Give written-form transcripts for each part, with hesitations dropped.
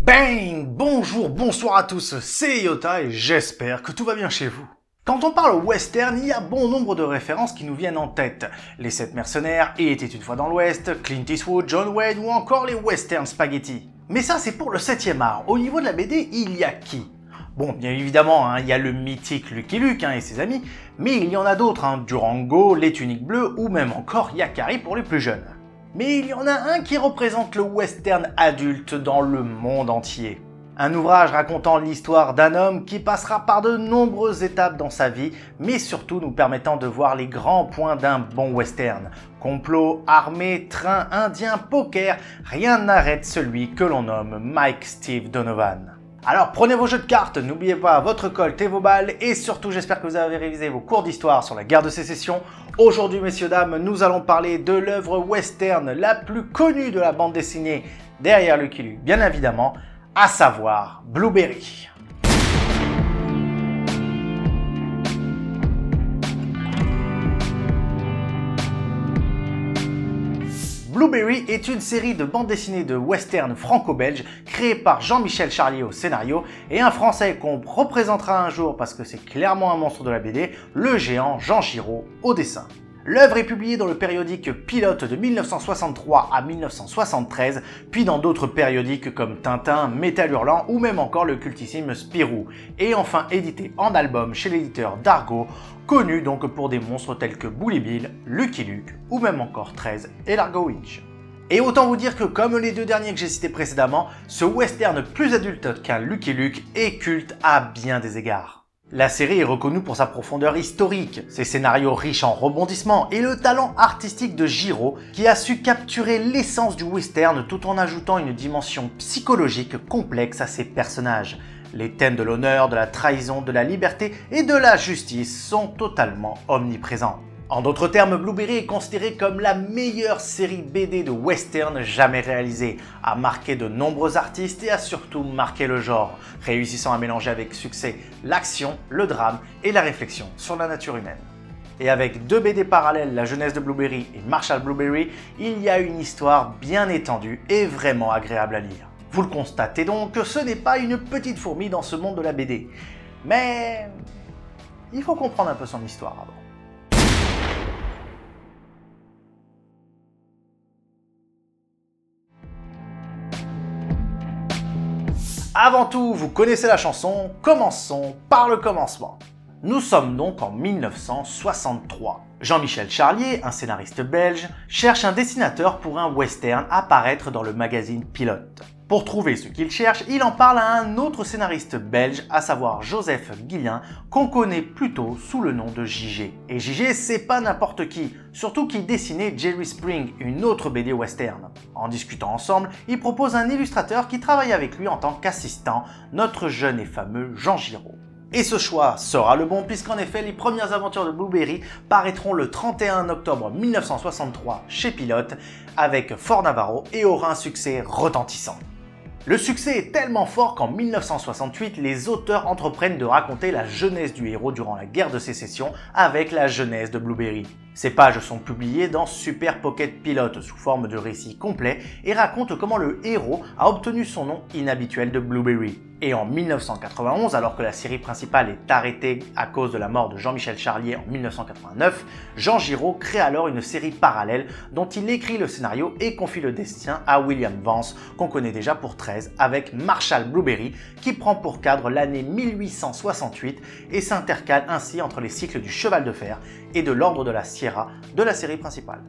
Bang! Bonjour, bonsoir à tous, c'est Yota et j'espère que tout va bien chez vous. Quand on parle western, il y a bon nombre de références qui nous viennent en tête. Les 7 mercenaires, Il était une fois dans l'Ouest, Clint Eastwood, John Wayne ou encore les western spaghetti. Mais ça c'est pour le 7e art. Au niveau de la BD, il y a qui? Bon, bien évidemment, il y a le mythique Lucky Luke et ses amis, mais il y en a d'autres, Durango, les Tuniques Bleues ou même encore Yakari pour les plus jeunes. Mais il y en a un qui représente le western adulte dans le monde entier. Un ouvrage racontant l'histoire d'un homme qui passera par de nombreuses étapes dans sa vie, mais surtout nous permettant de voir les grands points d'un bon western. Complot, armée, train, indien, poker, rien n'arrête celui que l'on nomme Mike Steve Donovan. Alors prenez vos jeux de cartes, n'oubliez pas votre colt et vos balles, et surtout j'espère que vous avez révisé vos cours d'histoire sur la guerre de sécession. Aujourd'hui messieurs dames, nous allons parler de l'œuvre western la plus connue de la bande dessinée derrière Lucky Luke, bien évidemment, à savoir Blueberry. Blueberry est une série de bandes dessinées de western franco-belge créée par Jean-Michel Charlier au scénario et un français qu'on représentera un jour parce que c'est clairement un monstre de la BD, le géant Jean Giraud au dessin. L'œuvre est publiée dans le périodique Pilote de 1963 à 1973, puis dans d'autres périodiques comme Tintin, Métal Hurlant ou même encore le cultissime Spirou, et enfin édité en album chez l'éditeur Dargaud, connu donc pour des monstres tels que Bully Bill, Lucky Luke ou même encore 13 et Largo Winch. Et autant vous dire que comme les deux derniers que j'ai cités précédemment, ce western plus adulte qu'un Lucky Luke est culte à bien des égards. La série est reconnue pour sa profondeur historique, ses scénarios riches en rebondissements et le talent artistique de Giraud qui a su capturer l'essence du western tout en ajoutant une dimension psychologique complexe à ses personnages. Les thèmes de l'honneur, de la trahison, de la liberté et de la justice sont totalement omniprésents. En d'autres termes, Blueberry est considéré comme la meilleure série BD de western jamais réalisée, a marqué de nombreux artistes et a surtout marqué le genre, réussissant à mélanger avec succès l'action, le drame et la réflexion sur la nature humaine. Et avec deux BD parallèles, La jeunesse de Blueberry et Marshall Blueberry, il y a une histoire bien étendue et vraiment agréable à lire. Vous le constatez donc que ce n'est pas une petite fourmi dans ce monde de la BD. Mais il faut comprendre un peu son histoire avant. Avant tout, vous connaissez la chanson, commençons par le commencement. Nous sommes donc en 1963. Jean-Michel Charlier, un scénariste belge, cherche un dessinateur pour un western à paraître dans le magazine Pilote. Pour trouver ce qu'il cherche, il en parle à un autre scénariste belge, à savoir Joseph Guillain, qu'on connaît plutôt sous le nom de JG. Et JG, c'est pas n'importe qui, surtout qu'il dessinait Jerry Spring, une autre BD western. En discutant ensemble, il propose un illustrateur qui travaille avec lui en tant qu'assistant, notre jeune et fameux Jean Giraud. Et ce choix sera le bon puisqu'en effet les premières aventures de Blueberry paraîtront le 31 octobre 1963 chez Pilote avec Fort Navarro et aura un succès retentissant. Le succès est tellement fort qu'en 1968, les auteurs entreprennent de raconter la jeunesse du héros durant la guerre de sécession avec la jeunesse de Blueberry. Ces pages sont publiées dans Super Pocket Pilote sous forme de récit complet et racontent comment le héros a obtenu son nom inhabituel de Blueberry. Et en 1991, alors que la série principale est arrêtée à cause de la mort de Jean-Michel Charlier en 1989, Jean Giraud crée alors une série parallèle dont il écrit le scénario et confie le dessin à William Vance, qu'on connaît déjà pour 13, avec Marshall Blueberry, qui prend pour cadre l'année 1868 et s'intercale ainsi entre les cycles du Cheval de Fer et de l'Ordre de la Sierra de la série principale.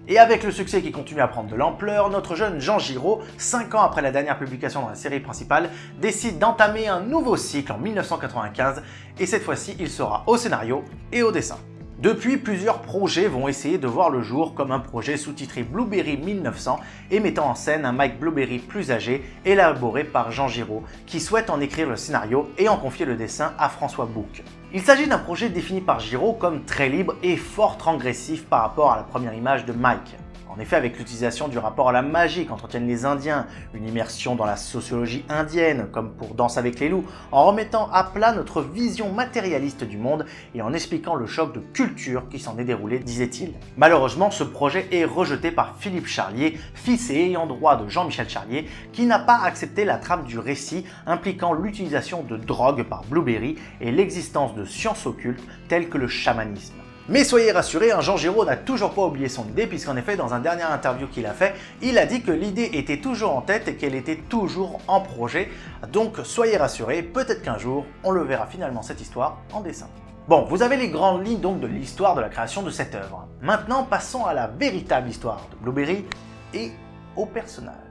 Et avec le succès qui continue à prendre de l'ampleur, notre jeune Jean Giraud, 5 ans après la dernière publication dans la série principale, décide d'entamer un nouveau cycle en 1995 et cette fois-ci il sera au scénario et au dessin. Depuis, plusieurs projets vont essayer de voir le jour comme un projet sous-titré Blueberry 1900 et mettant en scène un Mike Blueberry plus âgé élaboré par Jean Giraud qui souhaite en écrire le scénario et en confier le dessin à François Bouc. Il s'agit d'un projet défini par Giraud comme très libre et fort transgressif par rapport à la première image de Mike. En effet, avec l'utilisation du rapport à la magie qu'entretiennent les Indiens, une immersion dans la sociologie indienne, comme pour Danse avec les loups, en remettant à plat notre vision matérialiste du monde et en expliquant le choc de culture qui s'en est déroulé, disait-il. Malheureusement, ce projet est rejeté par Philippe Charlier, fils et ayant droit de Jean-Michel Charlier, qui n'a pas accepté la trame du récit impliquant l'utilisation de drogue par Blueberry et l'existence de sciences occultes telles que le chamanisme. Mais soyez rassurés, Jean Giraud n'a toujours pas oublié son idée puisqu'en effet dans un dernier interview qu'il a fait, il a dit que l'idée était toujours en tête et qu'elle était toujours en projet. Donc soyez rassurés, peut-être qu'un jour on le verra finalement cette histoire en dessin. Bon, vous avez les grandes lignes donc de l'histoire de la création de cette œuvre. Maintenant passons à la véritable histoire de Blueberry et aux personnages.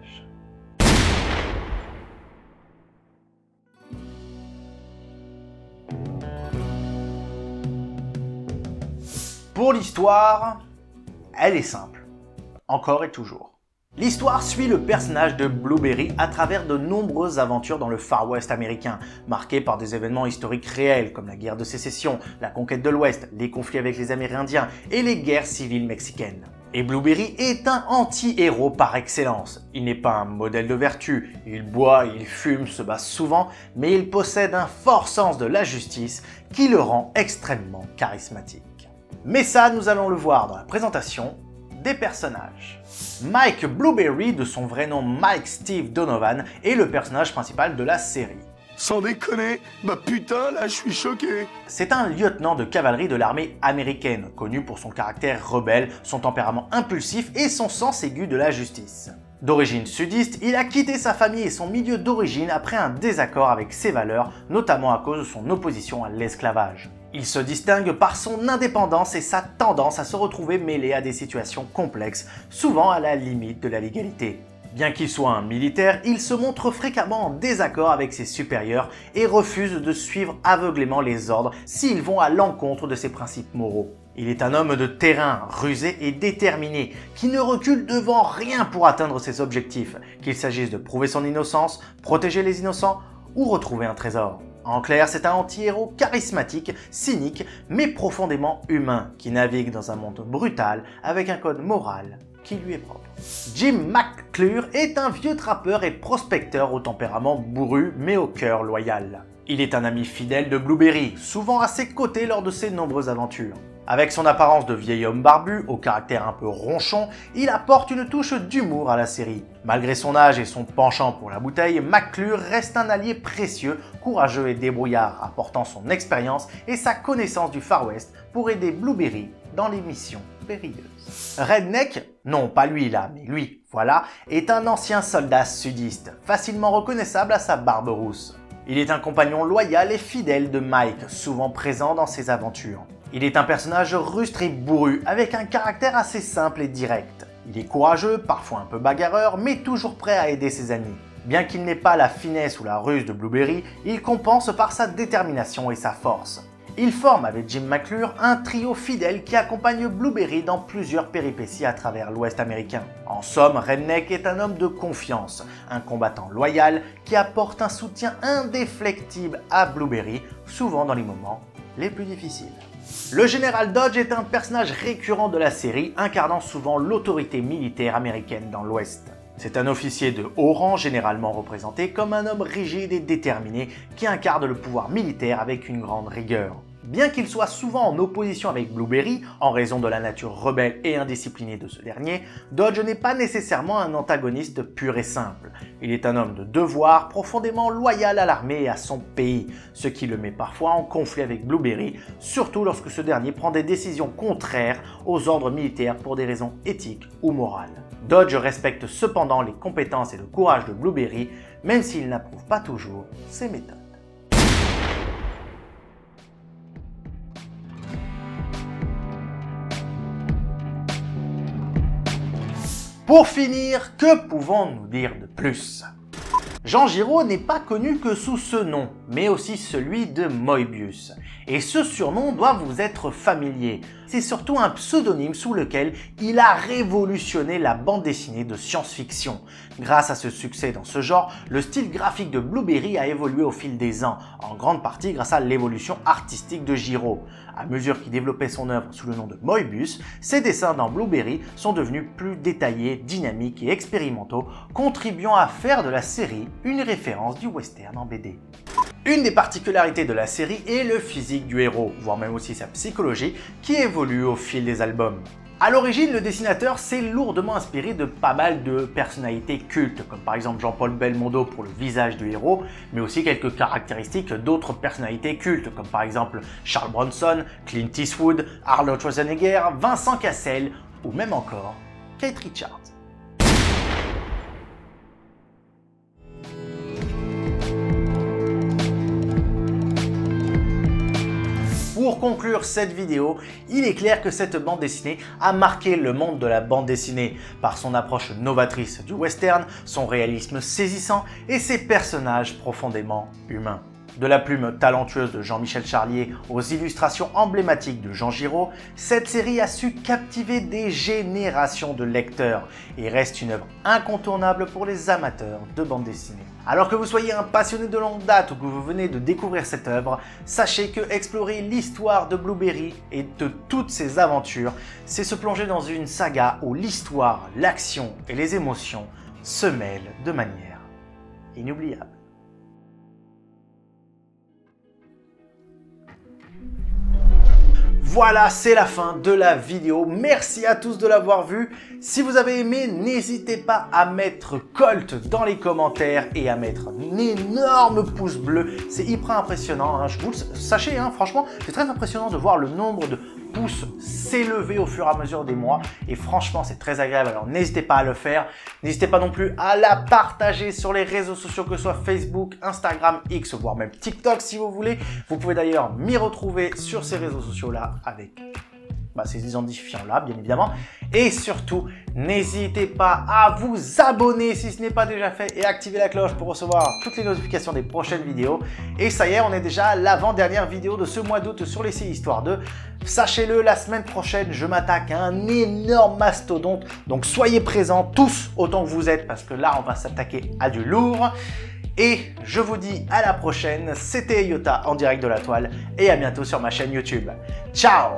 Pour l'histoire, elle est simple, encore et toujours. L'histoire suit le personnage de Blueberry à travers de nombreuses aventures dans le Far West américain, marquées par des événements historiques réels comme la guerre de sécession, la conquête de l'Ouest, les conflits avec les Amérindiens et les guerres civiles mexicaines. Et Blueberry est un anti-héros par excellence. Il n'est pas un modèle de vertu, il boit, il fume, se bat souvent, mais il possède un fort sens de la justice qui le rend extrêmement charismatique. Mais ça, nous allons le voir dans la présentation des personnages. Mike Blueberry, de son vrai nom Mike Steve Donovan, est le personnage principal de la série. Sans déconner, bah putain, là je suis choqué. C'est un lieutenant de cavalerie de l'armée américaine, connu pour son caractère rebelle, son tempérament impulsif et son sens aigu de la justice. D'origine sudiste, il a quitté sa famille et son milieu d'origine après un désaccord avec ses valeurs, notamment à cause de son opposition à l'esclavage. Il se distingue par son indépendance et sa tendance à se retrouver mêlé à des situations complexes, souvent à la limite de la légalité. Bien qu'il soit un militaire, il se montre fréquemment en désaccord avec ses supérieurs et refuse de suivre aveuglément les ordres s'ils vont à l'encontre de ses principes moraux. Il est un homme de terrain, rusé et déterminé, qui ne recule devant rien pour atteindre ses objectifs, qu'il s'agisse de prouver son innocence, protéger les innocents ou retrouver un trésor. En clair, c'est un anti-héros charismatique, cynique, mais profondément humain, qui navigue dans un monde brutal avec un code moral qui lui est propre. Jim McClure est un vieux trappeur et prospecteur au tempérament bourru mais au cœur loyal. Il est un ami fidèle de Blueberry, souvent à ses côtés lors de ses nombreuses aventures. Avec son apparence de vieil homme barbu, au caractère un peu ronchon, il apporte une touche d'humour à la série. Malgré son âge et son penchant pour la bouteille, McClure reste un allié précieux, courageux et débrouillard, apportant son expérience et sa connaissance du Far West pour aider Blueberry dans les missions périlleuses. Redneck, non pas lui là, mais lui, voilà, est un ancien soldat sudiste, facilement reconnaissable à sa barbe rousse. Il est un compagnon loyal et fidèle de Mike, souvent présent dans ses aventures. Il est un personnage rustre et bourru, avec un caractère assez simple et direct. Il est courageux, parfois un peu bagarreur, mais toujours prêt à aider ses amis. Bien qu'il n'ait pas la finesse ou la ruse de Blueberry, il compense par sa détermination et sa force. Il forme avec Jim McClure un trio fidèle qui accompagne Blueberry dans plusieurs péripéties à travers l'Ouest américain. En somme, Redneck est un homme de confiance, un combattant loyal qui apporte un soutien indéflectible à Blueberry, souvent dans les moments les plus difficiles. Le général Dodge est un personnage récurrent de la série, incarnant souvent l'autorité militaire américaine dans l'Ouest. C'est un officier de haut rang, généralement représenté comme un homme rigide et déterminé qui incarne le pouvoir militaire avec une grande rigueur. Bien qu'il soit souvent en opposition avec Blueberry, en raison de la nature rebelle et indisciplinée de ce dernier, Dodge n'est pas nécessairement un antagoniste pur et simple. Il est un homme de devoir, profondément loyal à l'armée et à son pays, ce qui le met parfois en conflit avec Blueberry, surtout lorsque ce dernier prend des décisions contraires aux ordres militaires pour des raisons éthiques ou morales. Dodge respecte cependant les compétences et le courage de Blueberry, même s'il n'approuve pas toujours ses méthodes. Pour finir, que pouvons-nous dire de plus? Jean Giraud n'est pas connu que sous ce nom, mais aussi celui de Moebius. Et ce surnom doit vous être familier. C'est surtout un pseudonyme sous lequel il a révolutionné la bande dessinée de science-fiction, Grâce à ce succès dans ce genre, le style graphique de Blueberry a évolué au fil des ans, en grande partie grâce à l'évolution artistique de Giro. À mesure qu'il développait son œuvre sous le nom de Moebius, ses dessins dans Blueberry sont devenus plus détaillés, dynamiques et expérimentaux, contribuant à faire de la série une référence du western en BD. Une des particularités de la série est le physique du héros, voire même aussi sa psychologie, qui évolue au fil des albums. A l'origine, le dessinateur s'est lourdement inspiré de pas mal de personnalités cultes, comme par exemple Jean-Paul Belmondo pour le visage du héros, mais aussi quelques caractéristiques d'autres personnalités cultes, comme par exemple Charles Bronson, Clint Eastwood, Arnold Schwarzenegger, Vincent Cassel, ou même encore Keith Richards. Pour conclure cette vidéo, il est clair que cette bande dessinée a marqué le monde de la bande dessinée par son approche novatrice du western, son réalisme saisissant et ses personnages profondément humains. De la plume talentueuse de Jean-Michel Charlier aux illustrations emblématiques de Jean Giraud, cette série a su captiver des générations de lecteurs et reste une œuvre incontournable pour les amateurs de bande dessinée. Alors que vous soyez un passionné de longue date ou que vous venez de découvrir cette œuvre, sachez que explorer l'histoire de Blueberry et de toutes ses aventures, c'est se plonger dans une saga où l'histoire, l'action et les émotions se mêlent de manière inoubliable. Voilà, c'est la fin de la vidéo. Merci à tous de l'avoir vu. Si vous avez aimé, n'hésitez pas à mettre Colt dans les commentaires et à mettre un énorme pouce bleu. C'est hyper impressionnant, hein. Sachez, hein, franchement, c'est très impressionnant de voir le nombre de pouces s'élever au fur et à mesure des mois. Et franchement, c'est très agréable. Alors, n'hésitez pas à le faire. N'hésitez pas non plus à la partager sur les réseaux sociaux, que ce soit Facebook, Instagram, X, voire même TikTok si vous voulez. Vous pouvez d'ailleurs m'y retrouver sur ces réseaux sociaux-là avec ces identifiants-là, bien évidemment. Et surtout, n'hésitez pas à vous abonner si ce n'est pas déjà fait et activer la cloche pour recevoir toutes les notifications des prochaines vidéos. Et ça y est, on est déjà à l'avant-dernière vidéo de ce mois d'août sur les Histoire 2. Sachez-le, la semaine prochaine, je m'attaque à un énorme mastodonte. Donc soyez présents tous autant que vous êtes, parce que là, on va s'attaquer à du lourd. Et je vous dis à la prochaine, c'était Yota en direct de la toile et à bientôt sur ma chaîne YouTube. Ciao!